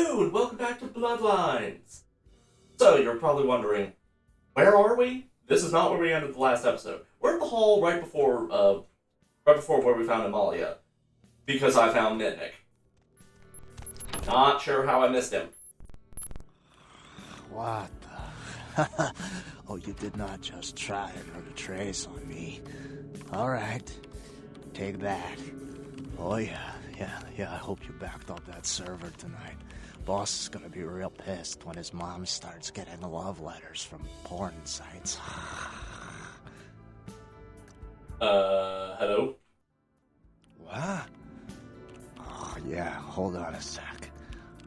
afternoon! Welcome back to Bloodlines! So, you're probably wondering, where are we? This is not where we ended the last episode. We're at the hall right before where we found Amalia. Because I found Mitnick. Not sure how I missed him. What the... Oh, you did not just try and run a trace on me. Alright. Take that. Oh yeah, I hope you backed up that server tonight. Boss is gonna be real pissed when his mom starts getting love letters from porn sites. Hello? What? Oh yeah, hold on a sec.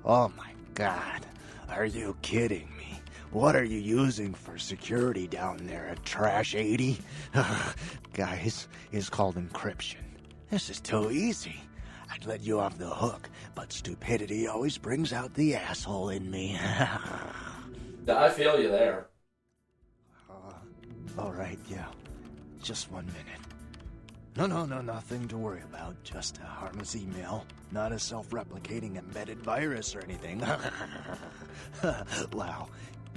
Oh my god, are you kidding me? What are you using for security down there at Trash 80? Guys, it's called encryption. This is too easy. I'd let you off the hook, but stupidity always brings out the asshole in me. I feel you there. Alright, yeah. Just 1 minute. No, nothing to worry about. Just a harmless email. Not a self-replicating embedded virus or anything. Wow,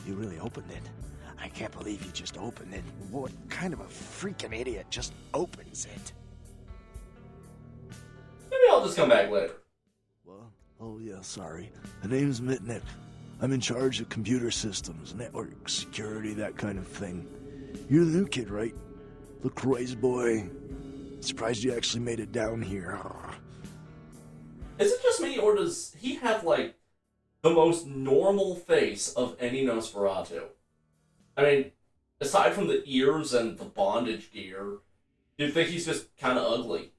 you really opened it. I can't believe you just opened it. What kind of a freaking idiot just opens it? Maybe I'll just come back later. Well, oh yeah, sorry. The name's Mitnick. I'm in charge of computer systems, network security, that kind of thing. You're the new kid, right? LaCroix's boy. Surprised you actually made it down here. Is it just me, or does he have, like, the most normal face of any Nosferatu? I mean, aside from the ears and the bondage gear, you'd think he's just kind of ugly.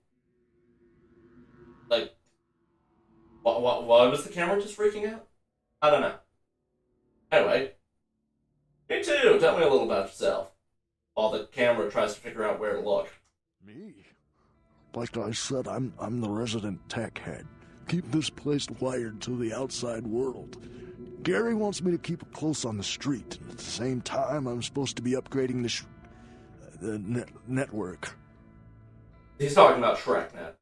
Like, why was the camera just freaking out? I don't know. Anyway, me too. Tell me a little about yourself. While the camera tries to figure out where to look. Me? Like I said, I'm the resident tech head. Keep this place wired to the outside world. Gary wants me to keep it close on the street, and at the same time, I'm supposed to be upgrading the network. He's talking about ShrekNet.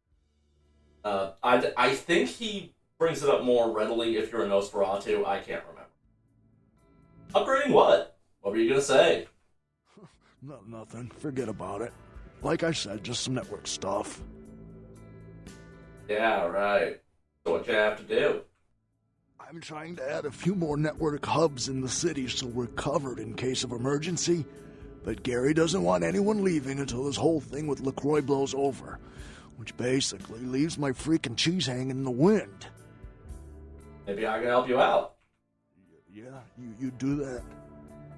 I think he brings it up more readily if you're a Nosferatu. I can't remember. Upgrading what? What were you gonna say? Nothing. Forget about it. Like I said, just some network stuff. Yeah, right. So what you have to do? I'm trying to add a few more network hubs in the city so we're covered in case of emergency. But Gary doesn't want anyone leaving until this whole thing with LaCroix blows over. Which basically leaves my freaking cheese hanging in the wind. Maybe I can help you out. Yeah, you do that?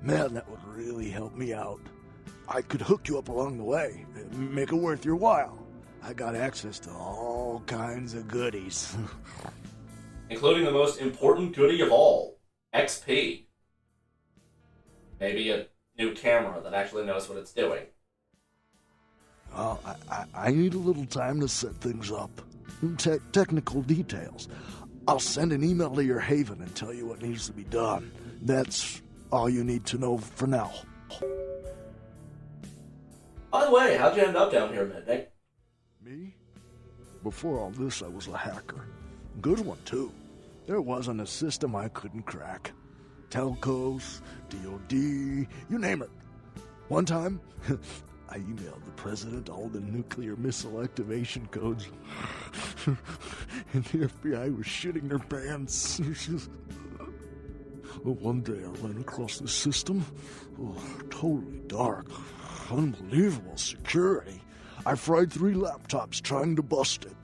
Man, that would really help me out. I could hook you up along the way, make it worth your while. I got access to all kinds of goodies. Including the most important goodie of all, XP. Maybe a new camera that actually knows what it's doing. I need a little time to set things up. Technical details. I'll send an email to your haven and tell you what needs to be done. That's all you need to know for now. By the way, how'd you end up down here, Mitnick? Me? Before all this, I was a hacker. Good one, too. There wasn't a system I couldn't crack. Telcos, DOD, you name it. One time, I emailed the president all the nuclear missile activation codes. And the FBI was shitting their pants. One day I ran across the system. Oh, totally dark. Unbelievable security. I fried 3 laptops trying to bust it.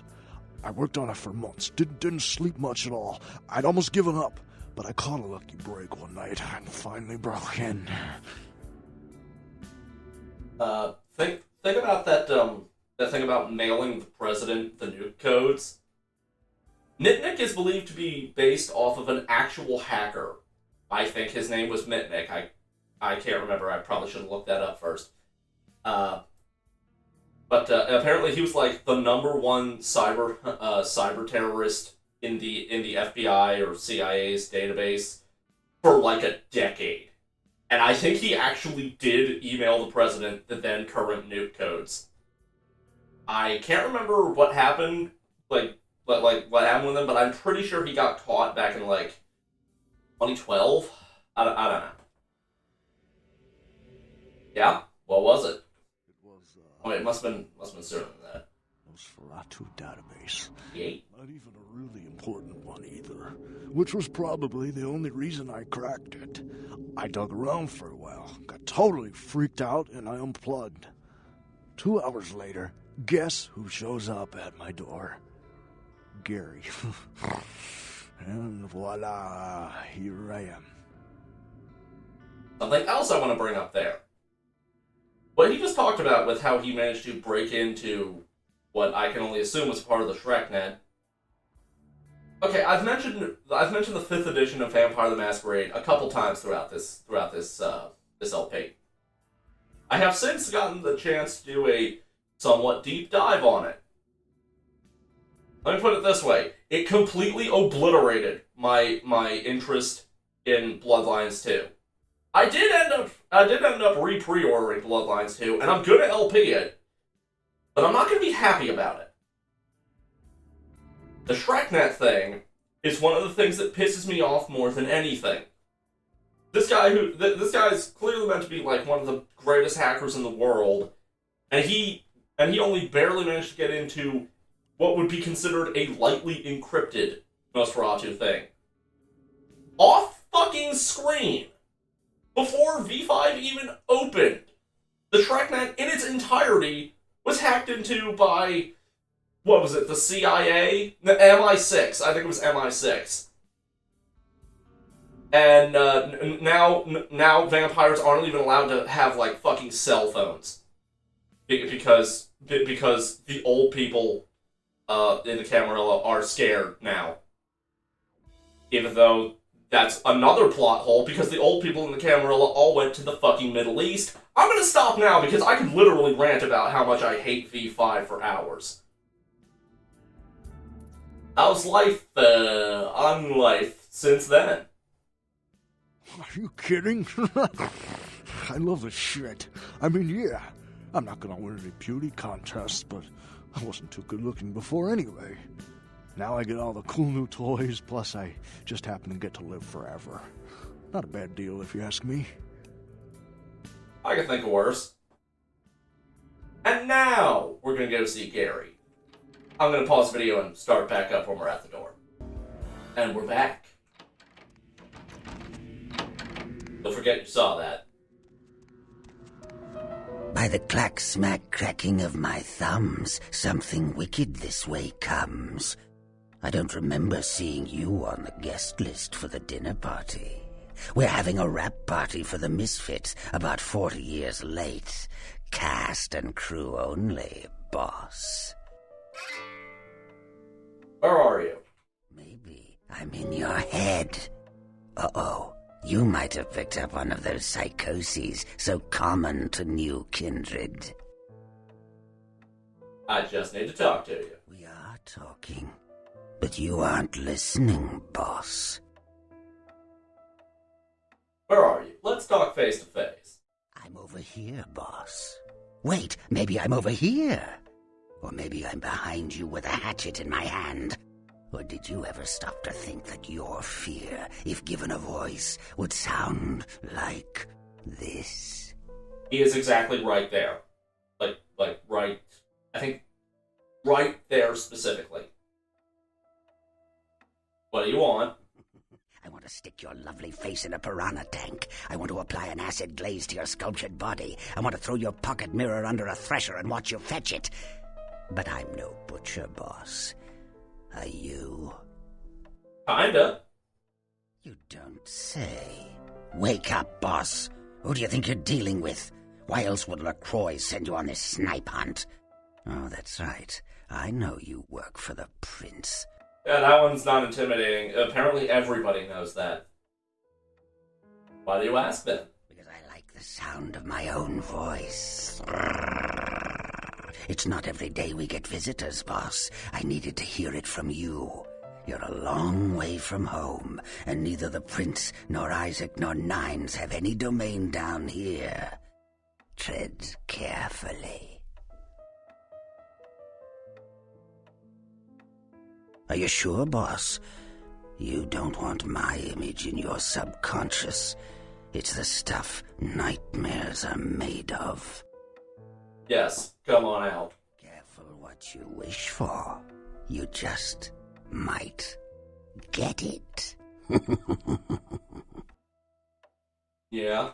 I worked on it for months. Didn't sleep much at all. I'd almost given up, but I caught a lucky break one night and finally broke in. Think about that thing about mailing the president the nuke codes. Mitnick is believed to be based off of an actual hacker. I think his name was Mitnick. I can't remember. I probably should have looked that up first. But apparently he was like the #1 cyber terrorist in the FBI or CIA's database for like a decade. And I think he actually did email the president the then current nuke codes. I can't remember what happened, like what happened with him, but I'm pretty sure he got caught back in, like, 2012? I don't know. Yeah? What was it? It was, Oh, it must have been sooner than that. Nosferatu database. Yay. Not even a really important one either, which was probably the only reason I cracked it. I dug around for a while, got totally freaked out, and I unplugged. 2 hours later, guess who shows up at my door? Gary. And voila, here I am. Something else I want to bring up there. What he just talked about with how he managed to break into what I can only assume was part of the ShrekNet. Okay, I've mentioned the 5th edition of Vampire the Masquerade a couple times throughout this LP. I have since gotten the chance to do a somewhat deep dive on it. Let me put it this way: it completely obliterated my interest in Bloodlines 2. I did end up pre-ordering Bloodlines 2, and I'm gonna LP it, but I'm not gonna be happy about it. The ShrekNet thing is one of the things that pisses me off more than anything. This guy is clearly meant to be like one of the greatest hackers in the world, and he only barely managed to get into what would be considered a lightly encrypted Nosferatu thing. Off fucking screen! Before V5 even opened, the ShrekNet in its entirety was hacked into by, what was it, the CIA? The MI6, I think it was MI6. And now vampires aren't even allowed to have, like, fucking cell phones. Because the old people in the Camarilla are scared now. Even though that's another plot hole, because the old people in the Camarilla all went to the fucking Middle East. I'm gonna stop now, because I could literally rant about how much I hate V5 for hours. How's life, on life since then? Are you kidding? I love this shit. I mean, yeah, I'm not gonna win any beauty contests, but I wasn't too good looking before anyway. Now I get all the cool new toys, plus I just happen to get to live forever. Not a bad deal, if you ask me. I can think of worse. And now, we're gonna go see Gary. I'm gonna pause the video and start back up when we're at the door. And we're back. Don't forget you saw that. By the clack-smack cracking of my thumbs, something wicked this way comes. I don't remember seeing you on the guest list for the dinner party. We're having a wrap party for the Misfits, about 40 years late. Cast and crew only, boss. Where are you? Maybe I'm in your head. Uh-oh. You might have picked up one of those psychoses so common to new kindred. I just need to talk to you. We are talking, but you aren't listening, boss. Where are you? Let's talk face to face. I'm over here, boss. Wait, maybe I'm over here. Or maybe I'm behind you with a hatchet in my hand. Or did you ever stop to think that your fear, if given a voice, would sound like this? He is exactly right there. Like right, I think, right there specifically. What do you want? I want to stick your lovely face in a piranha tank. I want to apply an acid glaze to your sculptured body. I want to throw your pocket mirror under a thresher and watch you fetch it. But I'm no butcher, boss. Are you? Kinda. You don't say. Wake up, boss. Who do you think you're dealing with? Why else would LaCroix send you on this snipe hunt? Oh, that's right. I know you work for the prince. Yeah, that one's not intimidating. Apparently everybody knows that. Why do you ask then? Because I like the sound of my own voice. It's not every day we get visitors, boss. I needed to hear it from you. You're a long way from home, and neither the prince nor Isaac nor Nines have any domain down here. Tread carefully. Are you sure, boss? You don't want my image in your subconscious. It's the stuff nightmares are made of. Yes, come on out. Careful what you wish for. You just might get it. Yeah?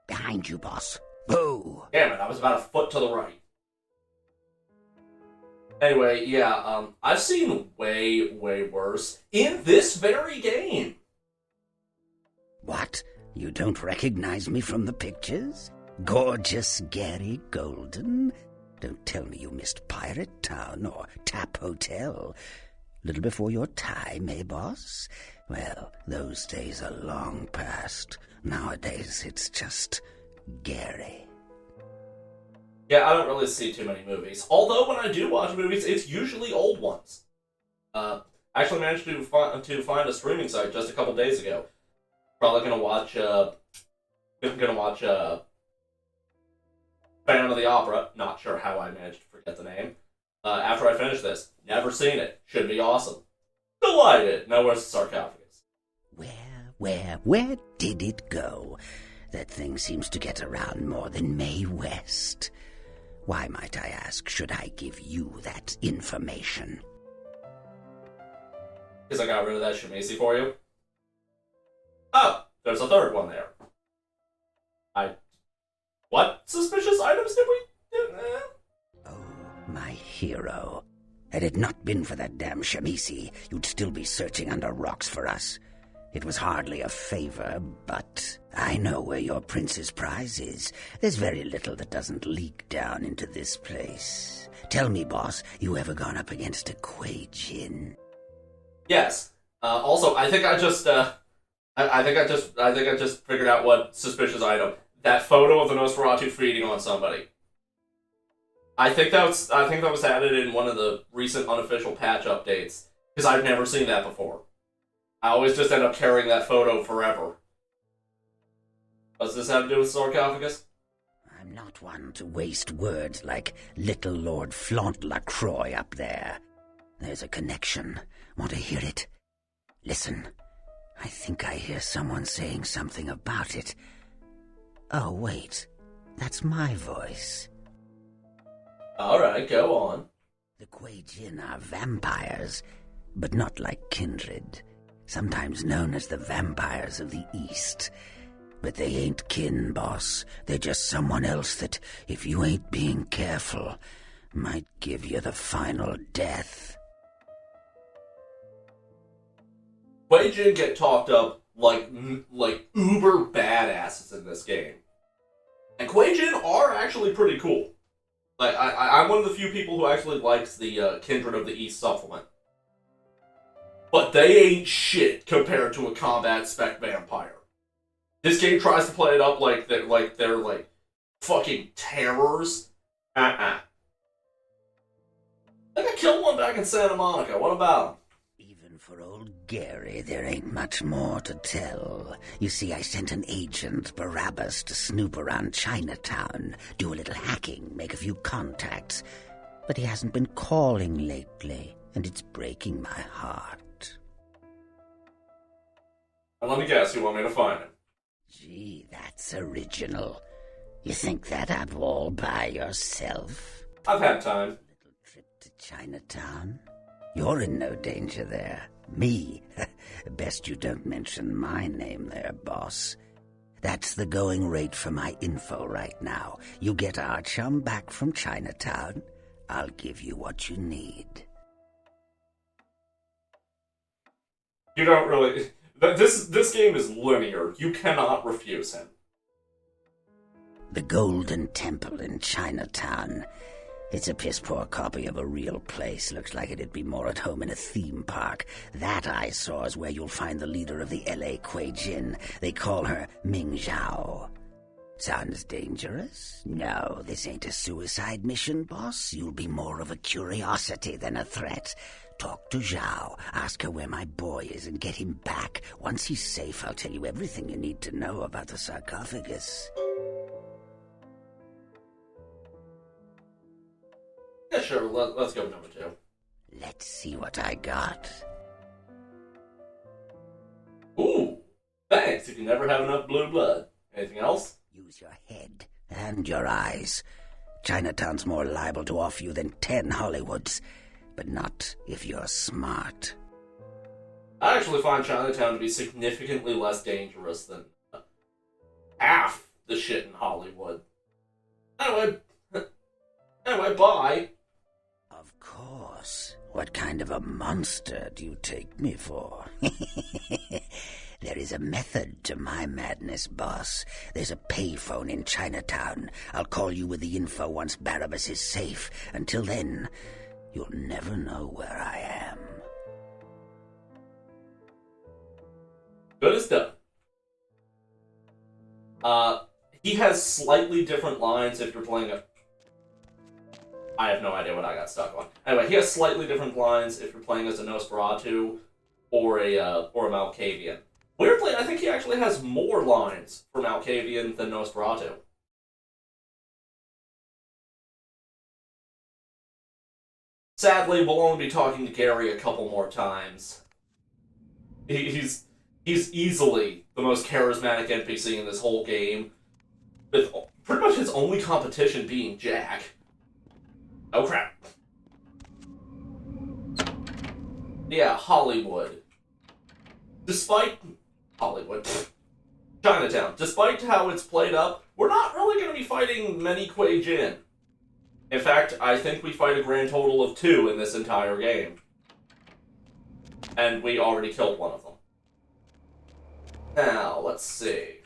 Behind you, boss. Boo! Damn it, I was about a foot to the right. Anyway, yeah, I've seen way, way worse in this very game. What? You don't recognize me from the pictures? Gorgeous Gary Golden? Don't tell me you missed Pirate Town or Tap Hotel. Little before your time, eh, boss? Well, those days are long past. Nowadays, it's just Gary. Yeah, I don't really see too many movies. Although when I do watch movies, it's usually old ones. I actually managed to find a streaming site just a couple days ago. Probably gonna watch Phantom of the Opera. Not sure how I managed to forget the name. After I finish this, never seen it. Should be awesome. Delighted. Now where's the sarcophagus? Where did it go? That thing seems to get around more than Mae West. Why, might I ask, should I give you that information? Because I got rid of that Shemisi for you. Oh, there's a third one there. What suspicious items did we do? Oh, my hero. Had it not been for that damn Shemisi, you'd still be searching under rocks for us. It was hardly a favor, but I know where your prince's prize is. There's very little that doesn't leak down into this place. Tell me, boss, you ever gone up against a Kuei Jin? Yes. Also, I think I just figured out what suspicious item. That photo of the Nosferatu feeding on somebody. I think that was added in one of the recent unofficial patch updates, because I've never seen that before. I always just end up carrying that photo forever. Does this have to do with sarcophagus? I'm not one to waste words like little Lord Flaunt-LaCroix up there. There's a connection. Want to hear it? Listen. I think I hear someone saying something about it. Oh, wait. That's my voice. Alright, go on. The Kuei Jin are vampires, but not like kindred. Sometimes known as the vampires of the East. But they ain't kin, boss. They're just someone else that, if you ain't being careful, might give you the final death. Kuei Jin get talked up like uber badasses in this game. And Kuei Jin are actually pretty cool. Like, I'm one of the few people who actually likes the Kindred of the East supplement. But they ain't shit compared to a combat spec vampire. This game tries to play it up like they're fucking terrors. I think I killed one back in Santa Monica. What about him? Even for old Gary, there ain't much more to tell. You see, I sent an agent, Barabbas, to snoop around Chinatown, do a little hacking, make a few contacts. But he hasn't been calling lately, and it's breaking my heart. And let me guess, you want me to find him? Gee, that's original. You think that up all by yourself? I've had time. Little trip to Chinatown? You're in no danger there. Me? Best you don't mention my name there, boss. That's the going rate for my info right now. You get our chum back from Chinatown, I'll give you what you need. You don't really... This game is linear. You cannot refuse him. The Golden Temple in Chinatown. It's a piss-poor copy of a real place. Looks like it'd be more at home in a theme park. That I saw is where you'll find the leader of the L.A. Kuei Jin. They call her Ming Zhao. Sounds dangerous? No, this ain't a suicide mission, boss. You'll be more of a curiosity than a threat. Talk to Zhao, ask her where my boy is, and get him back. Once he's safe, I'll tell you everything you need to know about the sarcophagus. Yeah, sure, let's go with number 2. Let's see what I got. Ooh, thanks. You can never have enough blue blood. Anything else? Use your head and your eyes. Chinatown's more liable to off you than 10 Hollywoods, but not if you're smart. I actually find Chinatown to be significantly less dangerous than half the shit in Hollywood. Anyway, bye. Of course. What kind of a monster do you take me for? There is a method to my madness, boss. There's a payphone in Chinatown. I'll call you with the info once Barabbas is safe. Until then, you'll never know where I am. Good as done. He has slightly different lines if you're playing a... I have no idea what I got stuck on. Anyway, he has slightly different lines if you're playing as a Nosferatu or a Malkavian. Weirdly, I think he actually has more lines for Malkavian than Nosferatu. Sadly, we'll only be talking to Gary a couple more times. He's easily the most charismatic NPC in this whole game, with pretty much his only competition being Jack. Oh crap. Yeah, Hollywood. Chinatown. Despite how it's played up, we're not really going to be fighting many Kuei Jin. In fact, I think we fight a grand total of 2 in this entire game. And we already killed one of them. Now, let's see.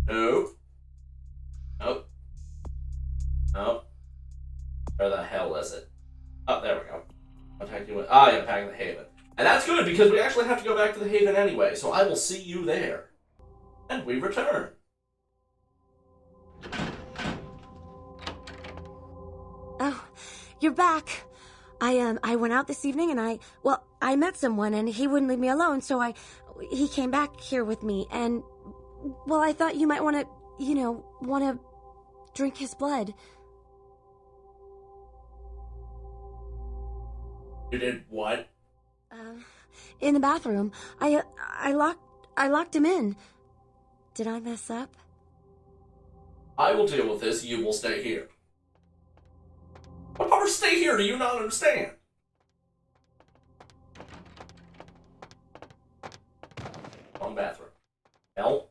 Nope. Nope. Nope. Where the hell is it? Oh, there we go. Contact you with... yeah, back in the Haven. And that's good, because we actually have to go back to the Haven anyway, so I will see you there. And we return. Oh, you're back. I went out this evening and I met someone and he wouldn't leave me alone, so he came back here with me and, well, I thought you might want to drink his blood. You did what? In the bathroom. I locked him in. Did I mess up? I will deal with this, you will stay here. What part of stay here do you not understand? Wrong bathroom. Hell.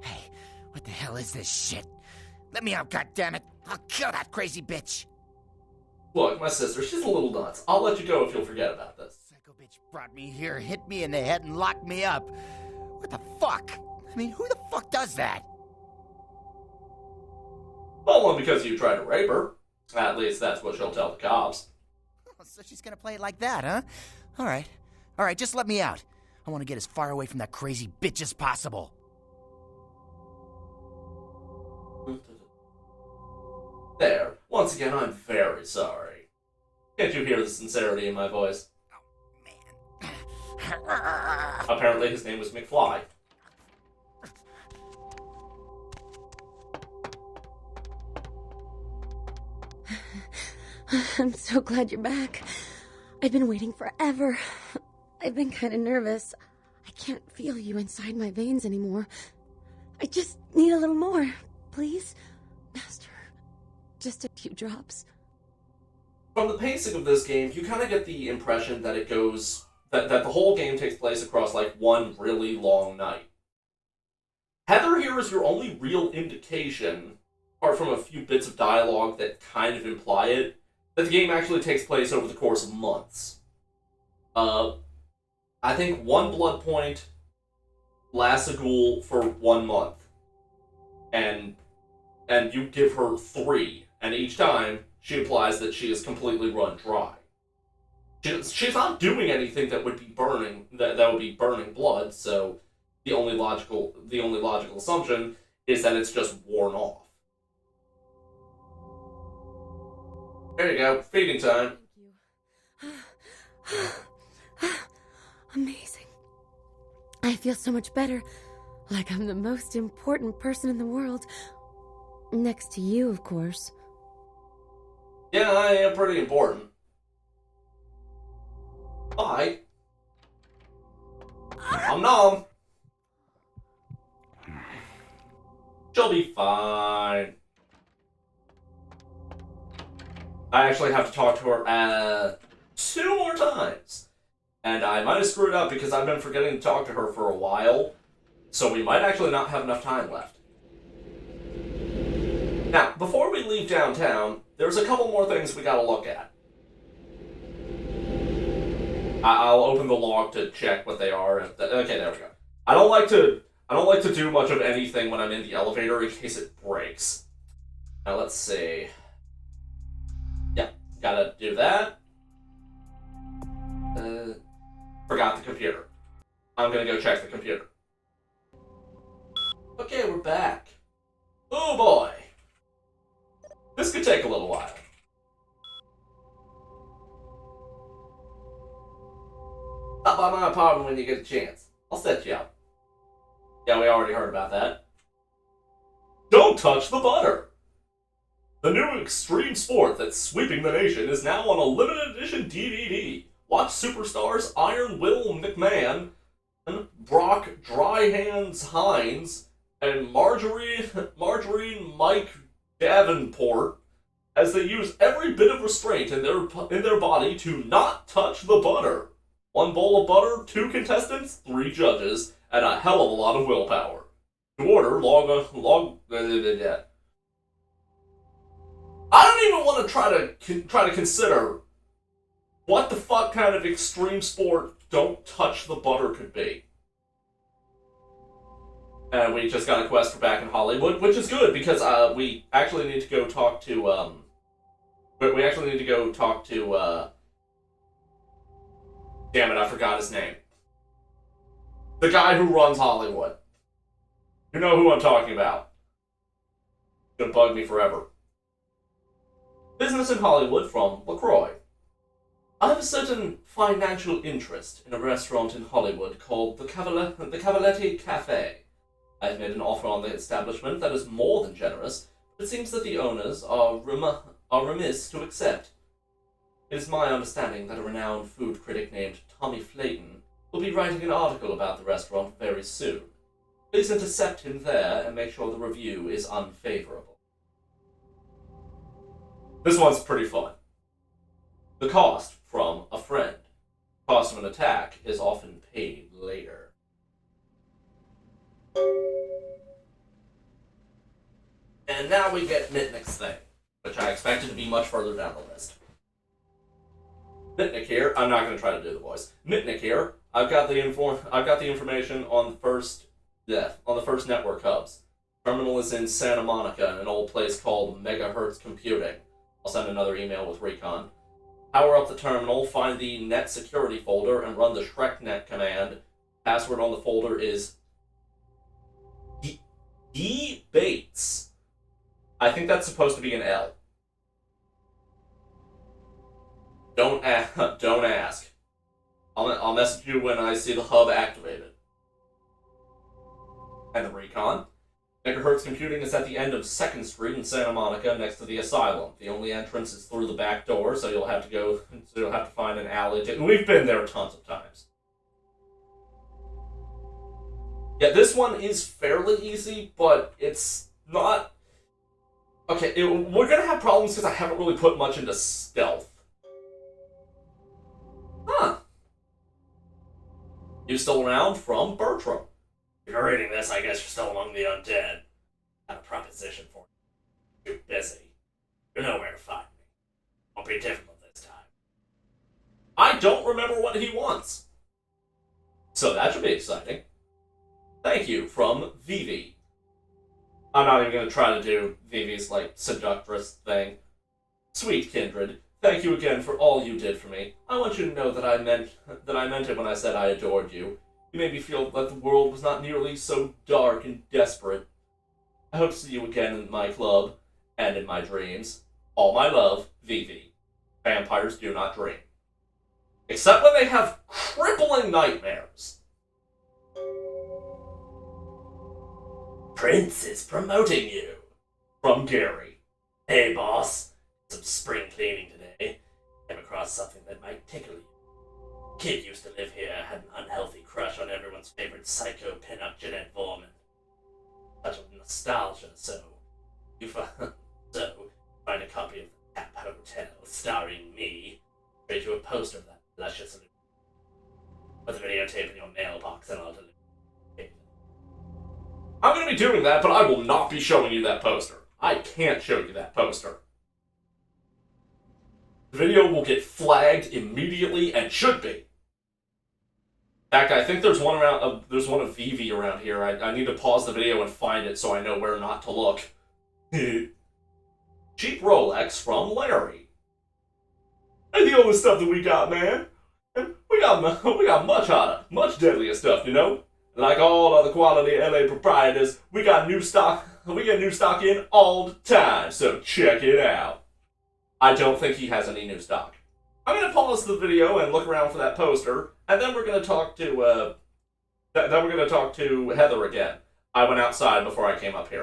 Hey, what the hell is this shit? Let me out, goddammit! I'll kill that crazy bitch! Look, my sister, she's a little nuts. I'll let you go if you'll forget about this. Psycho bitch brought me here, hit me in the head, and locked me up. What the fuck? I mean, who the fuck does that? Well, one, because you tried to rape her. At least that's what she'll tell the cops. So she's gonna play it like that, huh? Alright, just let me out. I want to get as far away from that crazy bitch as possible. There. Once again, I'm very sorry. Can't you hear the sincerity in my voice? Oh, man. Apparently his name was McFly. I'm so glad you're back. I've been waiting forever. I've been kind of nervous. I can't feel you inside my veins anymore. I just need a little more, please. Master, just a few drops. From the pacing of this game, you kind of get the impression that it goes... that the whole game takes place across, like, one really long night. Heather here is your only real indication, apart from a few bits of dialogue that kind of imply it, that the game actually takes place over the course of months. I think 1 blood point lasts a ghoul for 1 month. And you give her 3, and each time she implies that she is completely run dry. She's not doing anything that would be burning that would be burning blood, so the only logical assumption is that it's just worn off. There you go, feeding time. Thank you. Amazing. I feel so much better. Like I'm the most important person in the world. Next to you, of course. Yeah, I am pretty important. Bye. Nom nom. She'll be fine. I actually have to talk to her 2 more times. And I might have screwed up because I've been forgetting to talk to her for a while. So we might actually not have enough time left. Now, before we leave downtown, there's a couple more things we gotta look at. I'll open the log to check what they are. Okay, there we go. I don't like to do much of anything when I'm in the elevator in case it breaks. Now let's see. Yeah, gotta do that. Forgot the computer. I'm gonna go check the computer. Okay, we're back. Oh boy. This could take a little while. Stop by my apartment when you get a chance. I'll set you up. Yeah, we already heard about that. Don't touch the butter! The new extreme sport that's sweeping the nation is now on a limited edition DVD. Watch superstars Iron Will McMahon, Brock Dryhands Hines, and Marjorie Mike Davenport as they use every bit of restraint in their body to not touch the butter. 1 bowl of butter, 2 contestants, 3 judges, and a hell of a lot of willpower. To order, I don't even want to try to consider what the fuck kind of extreme sport don't touch the butter could be. And we just got a quest for back in Hollywood, which is good because we actually need to go talk to damn it, I forgot his name. The guy who runs Hollywood. You know who I'm talking about. It's gonna bug me forever. Business in Hollywood from LaCroix. I have a certain financial interest in a restaurant in Hollywood called the Cavaletti Cafe. I have made an offer on the establishment that is more than generous, but it seems that the owners are remiss to accept. It is my understanding that a renowned food critic named Tommy Flayton will be writing an article about the restaurant very soon. Please intercept him there and make sure the review is unfavorable. This one's pretty fun. The cost from a friend. The cost of an attack is often paid later. And now we get Mitnick's thing, which I expected to be much further down the list. Mitnick here. I'm not going to try to do the voice. Mitnick here. I've got the information on the first network hubs. Terminal is in Santa Monica in an old place called Megahertz Computing. I'll send another email with recon. Power up the terminal, find the net security folder, and run the ShrekNet command. Password on the folder is D Bates. I think that's supposed to be an L. Don't ask. I'll message you when I see the hub activated. And the recon. Megahertz Computing is at the end of 2nd Street in Santa Monica, next to the asylum. The only entrance is through the back door, so you'll have to find an alley. We've been there tons of times. Yeah, this one is fairly easy, but it's not. Okay, we're gonna have problems because I haven't really put much into stealth. Huh. You still around? From Bertram. If you're reading this, I guess you're still among the undead. I have a proposition for you. You're busy. You know where to find me. Won't be difficult this time. I don't remember what he wants. So that should be exciting. Thank you, from Vivi. I'm not even going to try to do Vivi's, seductress thing. Sweet kindred, thank you again for all you did for me. I want you to know that I meant it when I said I adored you. You made me feel that the world was not nearly so dark and desperate. I hope to see you again in my club, and in my dreams. All my love, Vivi. Vampires do not dream. Except when they have crippling nightmares. Prince is promoting you. From Gary. Hey, boss. Some spring cleaning today. Came across something that might tickle you. Kid used to live here, had an unhealthy crush on everyone's favorite psycho pinup Jeanette Vorman. Touch of nostalgia, so you find a copy of the Tap Hotel starring me. Trade you a poster of that luscious illusion. Put the videotape in your mailbox and I'll deliver it. I'm going to be doing that, but I will not be showing you that poster. I can't show you that poster. The video will get flagged immediately and should be. In fact, I think there's one of Vivi around here. I need to pause the video and find it so I know where not to look. Cheap Rolex from Larry. And the only stuff that we got, man. We got much hotter, much deadlier stuff, you know? Like all other quality LA proprietors, we get new stock in all the time, so check it out. I don't think he has any new stock. I'm gonna pause the video and look around for that poster, and then we're gonna talk to Heather again. I went outside before I came up here,